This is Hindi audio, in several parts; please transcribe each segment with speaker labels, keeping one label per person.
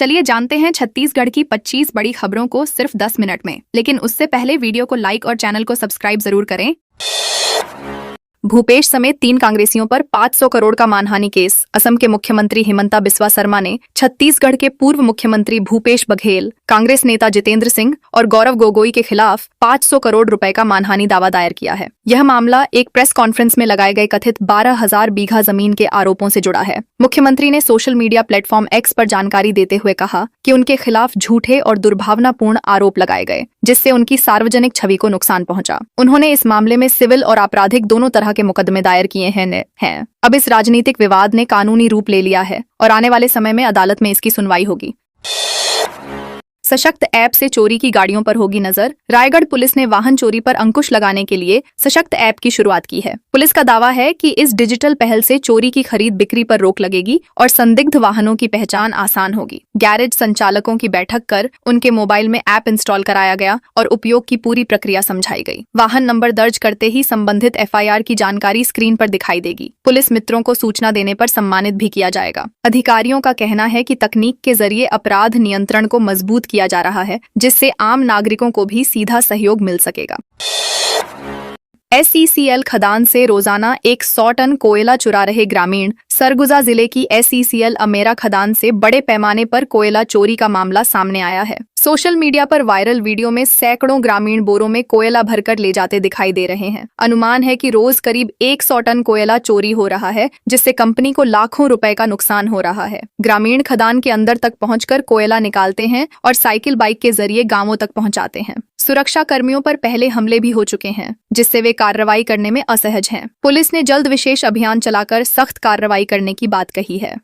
Speaker 1: चलिए जानते हैं छत्तीसगढ़ की 25 बड़ी खबरों को सिर्फ 10 मिनट में। लेकिन उससे पहले वीडियो को लाइक और चैनल को सब्सक्राइब जरूर करें। भूपेश समेत 3 कांग्रेसियों पर 500 करोड़ का मानहानि केस। असम के मुख्यमंत्री हिमंता बिस्वा शर्मा ने छत्तीसगढ़ के पूर्व मुख्यमंत्री भूपेश बघेल, कांग्रेस नेता जितेंद्र सिंह और गौरव गोगोई के खिलाफ 500 करोड़ रुपए का मानहानि दावा दायर किया है। यह मामला एक प्रेस कॉन्फ्रेंस में लगाए गए कथित 12,000 बीघा जमीन के आरोपों से जुड़ा है। मुख्यमंत्री ने सोशल मीडिया प्लेटफॉर्म एक्स पर जानकारी देते हुए कहा कि उनके खिलाफ झूठे और दुर्भावनापूर्ण आरोप लगाए गए, जिससे उनकी सार्वजनिक छवि को नुकसान पहुंचा। उन्होंने इस मामले में सिविल और आपराधिक दोनों तरह के मुकदमे दायर किए हैं। अब इस राजनीतिक विवाद ने कानूनी रूप ले लिया है और आने वाले समय में अदालत में इसकी सुनवाई होगी। सशक्त ऐप से चोरी की गाड़ियों पर होगी नजर। रायगढ़ पुलिस ने वाहन चोरी पर अंकुश लगाने के लिए सशक्त ऐप की शुरुआत की है। पुलिस का दावा है कि इस डिजिटल पहल से चोरी की खरीद बिक्री पर रोक लगेगी और संदिग्ध वाहनों की पहचान आसान होगी। गैरेज संचालकों की बैठक कर उनके मोबाइल में ऐप इंस्टॉल कराया गया और उपयोग की पूरी प्रक्रिया समझाई गई। वाहन नंबर दर्ज करते ही संबंधित FIR की जानकारी स्क्रीन पर दिखाई देगी। पुलिस मित्रों को सूचना देने पर सम्मानित भी किया जाएगा। अधिकारियों का कहना है कि तकनीक के जरिए अपराध नियंत्रण को मजबूत किया जा रहा है, जिससे आम नागरिकों को भी सीधा सहयोग मिल सकेगा। SECL खदान से रोजाना 100 टन कोयला चुरा रहे ग्रामीण। सरगुजा जिले की SECL अमेरा खदान से बड़े पैमाने पर कोयला चोरी का मामला सामने आया है। सोशल मीडिया पर वायरल वीडियो में सैकड़ों ग्रामीण बोरों में कोयला भरकर ले जाते दिखाई दे रहे हैं। अनुमान है कि रोज करीब 100 टन कोयला चोरी हो रहा है, जिससे कंपनी को लाखों रुपए का नुकसान हो रहा है। ग्रामीण खदान के अंदर तक पहुंचकर कोयला निकालते हैं और साइकिल बाइक के जरिए गांवों तक पहुंचाते हैं। सुरक्षा कर्मियों पर पहले हमले भी हो चुके हैं, जिससे वे कार्रवाई करने में असहज हैं। पुलिस ने जल्द विशेष अभियान चलाकर सख्त कार्रवाई करने की बात कही है।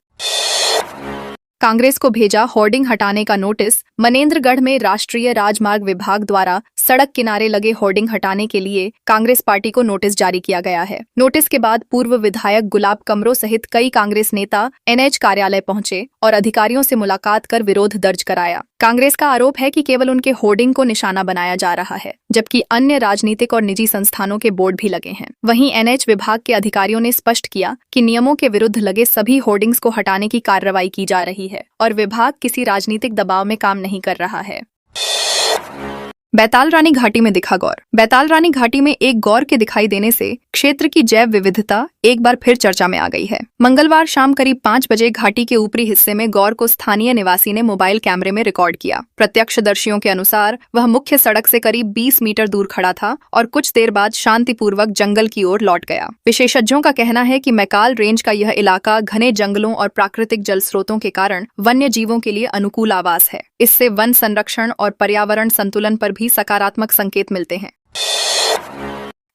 Speaker 1: कांग्रेस को भेजा होर्डिंग हटाने का नोटिस। मनेंद्रगढ़ में राष्ट्रीय राजमार्ग विभाग द्वारा सड़क किनारे लगे होर्डिंग हटाने के लिए कांग्रेस पार्टी को नोटिस जारी किया गया है। नोटिस के बाद पूर्व विधायक गुलाब कमरो सहित कई कांग्रेस नेता NH कार्यालय पहुंचे और अधिकारियों से मुलाकात कर विरोध दर्ज कराया। कांग्रेस का आरोप है कि केवल उनके होर्डिंग को निशाना बनाया जा रहा है, जबकि अन्य राजनीतिक और निजी संस्थानों के बोर्ड भी लगे हैं। वहीं NH विभाग के अधिकारियों ने स्पष्ट किया कि नियमों के विरुद्ध लगे सभी होर्डिंग्स को हटाने की कार्रवाई की जा रही है और विभाग किसी राजनीतिक दबाव में काम नहीं कर रहा है। बैताल रानी घाटी में दिखा गौर। बैताल रानी घाटी में एक गौर के दिखाई देने से क्षेत्र की जैव विविधता एक बार फिर चर्चा में आ गई है। मंगलवार शाम करीब 5 बजे घाटी के ऊपरी हिस्से में गौर को स्थानीय निवासी ने मोबाइल कैमरे में रिकॉर्ड किया। प्रत्यक्षदर्शियों के अनुसार वह मुख्य सड़क से करीब 20 मीटर दूर खड़ा था और कुछ देर बाद शांतिपूर्वक जंगल की ओर लौट गया। विशेषज्ञों का कहना है कि मैकाल रेंज का यह इलाका घने जंगलों और प्राकृतिक जल स्रोतों के कारण वन्य जीवों के लिए अनुकूल आवास है। इससे वन संरक्षण और पर्यावरण संतुलन पर भी सकारात्मक संकेत मिलते हैं।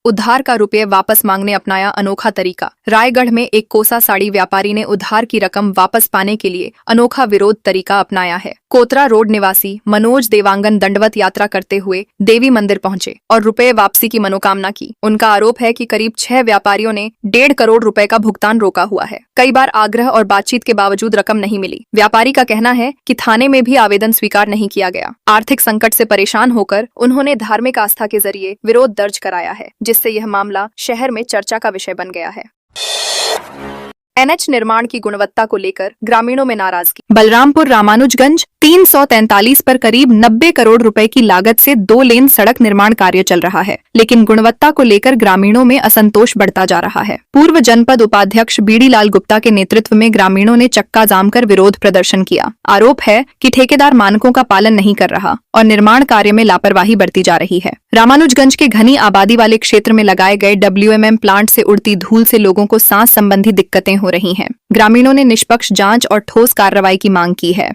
Speaker 1: उधार का रुपये वापस मांगने अपनाया अनोखा तरीका। रायगढ़ में एक कोसा साड़ी व्यापारी ने उधार की रकम वापस पाने के लिए अनोखा विरोध तरीका अपनाया है। कोतरा रोड निवासी मनोज देवांगन दंडवत यात्रा करते हुए देवी मंदिर पहुंचे और रुपये वापसी की मनोकामना की। उनका आरोप है कि करीब 6 व्यापारियों ने 1.5 करोड़ रुपए का भुगतान रोका हुआ है। कई बार आग्रह और बातचीत के बावजूद रकम नहीं मिली। व्यापारी का कहना है कि थाने में भी आवेदन स्वीकार नहीं किया गया। आर्थिक संकट से परेशान होकर उन्होंने धार्मिक आस्था के जरिए विरोध दर्ज कराया है, जिससे यह मामला शहर में चर्चा का विषय बन गया है। NH निर्माण की गुणवत्ता को लेकर ग्रामीणों में नाराजगी। बलरामपुर रामानुजगंज 343 पर करीब 90 करोड़ रुपए की लागत से 2 लेन सड़क निर्माण कार्य चल रहा है, लेकिन गुणवत्ता को लेकर ग्रामीणों में असंतोष बढ़ता जा रहा है। पूर्व जनपद उपाध्यक्ष बीडी लाल गुप्ता के नेतृत्व में ग्रामीणों ने चक्का जाम कर विरोध प्रदर्शन किया। आरोप है कि ठेकेदार मानकों का पालन नहीं कर रहा और निर्माण कार्य में लापरवाही बरती जा रही है। रामानुजगंज के घनी आबादी वाले क्षेत्र में लगाए गए WMM प्लांट से उड़ती धूल से लोगों को सांस संबंधी दिक्कतें हो रही हैं। ग्रामीणों ने निष्पक्ष जांच और ठोस कार्रवाई की मांग की है।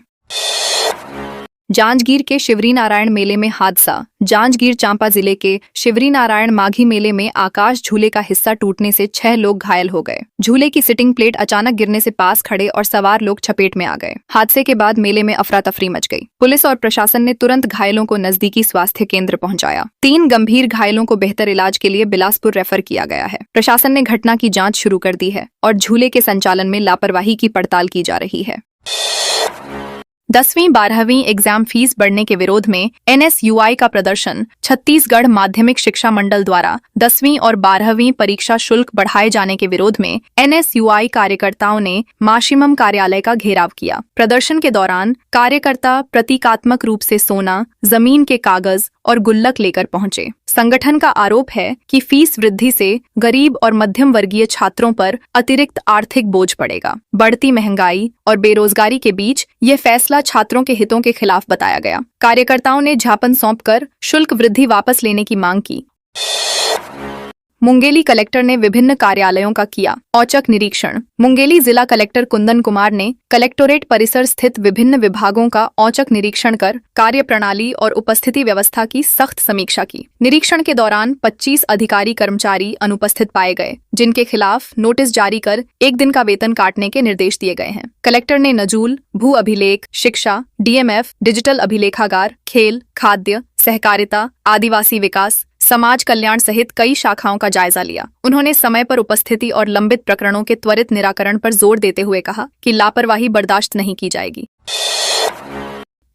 Speaker 1: जांजगीर के शिवरी नारायण मेले में हादसा। जांजगीर चांपा जिले के शिवरी नारायण माघी मेले में आकाश झूले का हिस्सा टूटने से 6 लोग घायल हो गए। झूले की सिटिंग प्लेट अचानक गिरने से पास खड़े और सवार लोग चपेट में आ गए। हादसे के बाद मेले में अफरा तफरी मच गई। पुलिस और प्रशासन ने तुरंत घायलों को नजदीकी स्वास्थ्य केंद्र पहुंचाया। 3 गंभीर घायलों को बेहतर इलाज के लिए बिलासपुर रेफर किया गया है। प्रशासन ने घटना की जाँच शुरू कर दी है और झूले के संचालन में लापरवाही की पड़ताल की जा रही है। 10वीं 12वीं एग्जाम फीस बढ़ने के विरोध में NSUI का प्रदर्शन। छत्तीसगढ़ माध्यमिक शिक्षा मंडल द्वारा 10वीं और 12वीं परीक्षा शुल्क बढ़ाए जाने के विरोध में NSUI कार्यकर्ताओं ने माशिमम कार्यालय का घेराव किया। प्रदर्शन के दौरान कार्यकर्ता प्रतीकात्मक रूप से सोना, जमीन के कागज और गुल्लक लेकर पहुंचे। संगठन का आरोप है कि फीस वृद्धि से गरीब और मध्यम वर्गीय छात्रों पर अतिरिक्त आर्थिक बोझ पड़ेगा। बढ़ती महंगाई और बेरोजगारी के बीच ये फैसला छात्रों के हितों के खिलाफ बताया गया। कार्यकर्ताओं ने ज्ञापन सौंपकर शुल्क वृद्धि वापस लेने की मांग की। मुंगेली कलेक्टर ने विभिन्न कार्यालयों का किया औचक निरीक्षण। मुंगेली जिला कलेक्टर कुंदन कुमार ने कलेक्टोरेट परिसर स्थित विभिन्न विभागों का औचक निरीक्षण कर कार्यप्रणाली और उपस्थिति व्यवस्था की सख्त समीक्षा की। निरीक्षण के दौरान 25 अधिकारी कर्मचारी अनुपस्थित पाए गए, जिनके खिलाफ नोटिस जारी कर 1 दिन का वेतन काटने के निर्देश दिए गए हैं। कलेक्टर ने नजूल, भू अभिलेख, शिक्षा, DMF, डिजिटल अभिलेखागार, खेल, खाद्य, सहकारिता, आदिवासी विकास, समाज कल्याण सहित कई शाखाओं का जायजा लिया। उन्होंने समय पर उपस्थिति और लंबित प्रकरणों के त्वरित निराकरण पर जोर देते हुए कहा कि लापरवाही बर्दाश्त नहीं की जाएगी।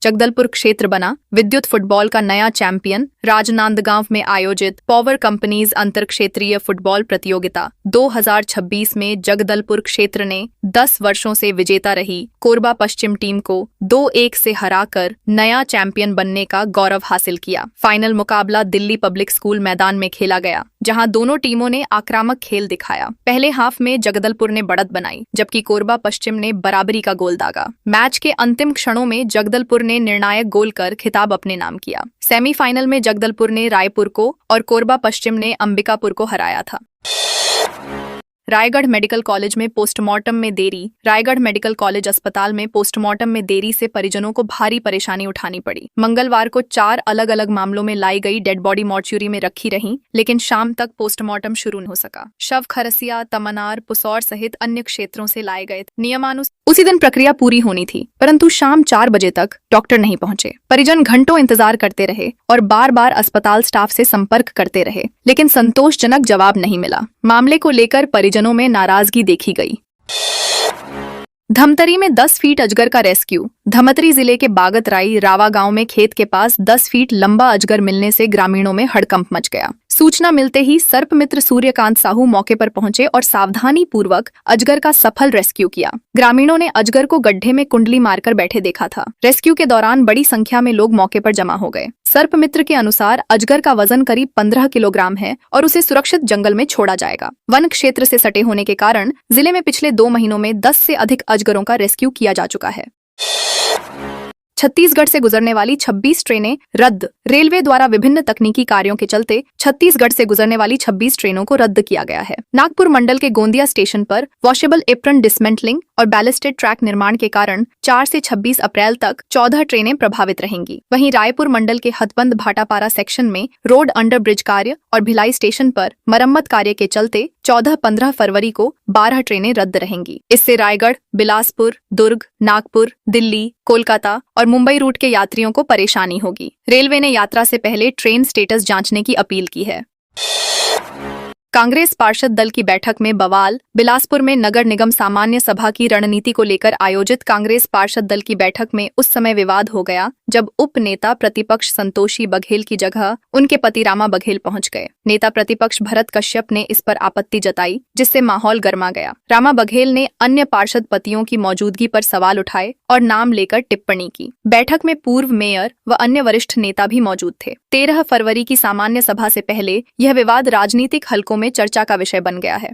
Speaker 1: जगदलपुर क्षेत्र बना विद्युत फुटबॉल का नया चैंपियन। राजनांदगांव में आयोजित पावर कंपनीज अंतर क्षेत्रीय फुटबॉल प्रतियोगिता 2026 में जगदलपुर क्षेत्र ने 10 वर्षों से विजेता रही कोरबा पश्चिम टीम को 2-1 से हराकर नया चैंपियन बनने का गौरव हासिल किया। फाइनल मुकाबला दिल्ली पब्लिक स्कूल मैदान में खेला गया, जहां दोनों टीमों ने आक्रामक खेल दिखाया। पहले हाफ में जगदलपुर ने बढ़त बनाई, जबकि कोरबा पश्चिम ने बराबरी का गोल दागा। मैच के अंतिम क्षणों में जगदलपुर ने निर्णायक गोल कर खिताब अपने नाम किया। सेमीफाइनल में जगदलपुर ने रायपुर को और कोरबा पश्चिम ने अंबिकापुर को हराया था। रायगढ़ मेडिकल कॉलेज में पोस्टमार्टम में देरी। रायगढ़ मेडिकल कॉलेज अस्पताल में पोस्टमार्टम में देरी से परिजनों को भारी परेशानी उठानी पड़ी। मंगलवार को 4 अलग अलग मामलों में लाई गई डेड बॉडी मॉर्च्यूरी में रखी रही, लेकिन शाम तक पोस्टमार्टम शुरू न हो सका। शव खरसिया, तमनार, पुसौर सहित अन्य क्षेत्रों से लाए गए। नियमानुसार उसी दिन प्रक्रिया पूरी होनी थी, परंतु शाम 4 बजे तक डॉक्टर नहीं पहुंचे। परिजन घंटों इंतजार करते रहे और बार बार अस्पताल स्टाफ से संपर्क करते रहे, लेकिन संतोषजनक जवाब नहीं मिला। मामले को लेकर परिजनों में नाराजगी देखी गई। धमतरी में 10 फीट अजगर का रेस्क्यू। धमतरी जिले के बागतराई रावा गांव में खेत के पास 10 फीट लंबा अजगर मिलने से ग्रामीणों में हड़कंप मच गया। सूचना मिलते ही सर्पमित्र सूर्यकांत साहू मौके पर पहुंचे और सावधानी पूर्वक अजगर का सफल रेस्क्यू किया। ग्रामीणों ने अजगर को गड्ढे में कुंडली मारकर बैठे देखा था। रेस्क्यू के दौरान बड़ी संख्या में लोग मौके पर जमा हो गए। सर्पमित्र के अनुसार अजगर का वजन करीब 15 किलोग्राम है और उसे सुरक्षित जंगल में छोड़ा जाएगा। वन क्षेत्र से सटे होने के कारण जिले में पिछले 2 महीनों में 10 से अधिक अजगरों का रेस्क्यू किया जा चुका है। छत्तीसगढ़ से गुजरने वाली 26 ट्रेनें रद्द। रेलवे द्वारा विभिन्न तकनीकी कार्यों के चलते छत्तीसगढ़ से गुजरने वाली 26 ट्रेनों को रद्द किया गया है। नागपुर मंडल के गोंदिया स्टेशन पर वॉशेबल एप्रन डिसमेंटलिंग और बैलिस्टेड ट्रैक निर्माण के कारण 4 से 26 अप्रैल तक 14 ट्रेनें प्रभावित रहेंगी। वहीं रायपुर मंडल के हथबंद भाटापारा सेक्शन में रोड अंडर ब्रिज कार्य और भिलाई स्टेशन पर मरम्मत कार्य के चलते 14-15 फरवरी को 12 ट्रेनें रद्द रहेंगी। इससे रायगढ़, बिलासपुर, दुर्ग, नागपुर, दिल्ली, कोलकाता और मुंबई रूट के यात्रियों को परेशानी होगी। रेलवे ने यात्रा से पहले ट्रेन स्टेटस जांचने की अपील की है। कांग्रेस पार्षद दल की बैठक में बवाल। बिलासपुर में नगर निगम सामान्य सभा की रणनीति को लेकर आयोजित कांग्रेस पार्षद दल की बैठक में उस समय विवाद हो गया जब उप नेता प्रतिपक्ष संतोषी बघेल की जगह उनके पति रामा बघेल पहुंच गए। नेता प्रतिपक्ष भरत कश्यप ने इस पर आपत्ति जताई, जिससे माहौल गर्मा गया। रामा बघेल ने अन्य पार्षद पतियों की मौजूदगी पर सवाल उठाए और नाम लेकर टिप्पणी की। बैठक में पूर्व मेयर व अन्य वरिष्ठ नेता भी मौजूद थे। 13 फरवरी की सामान्य सभा से पहले यह विवाद राजनीतिक हलकों में चर्चा का विषय बन गया है।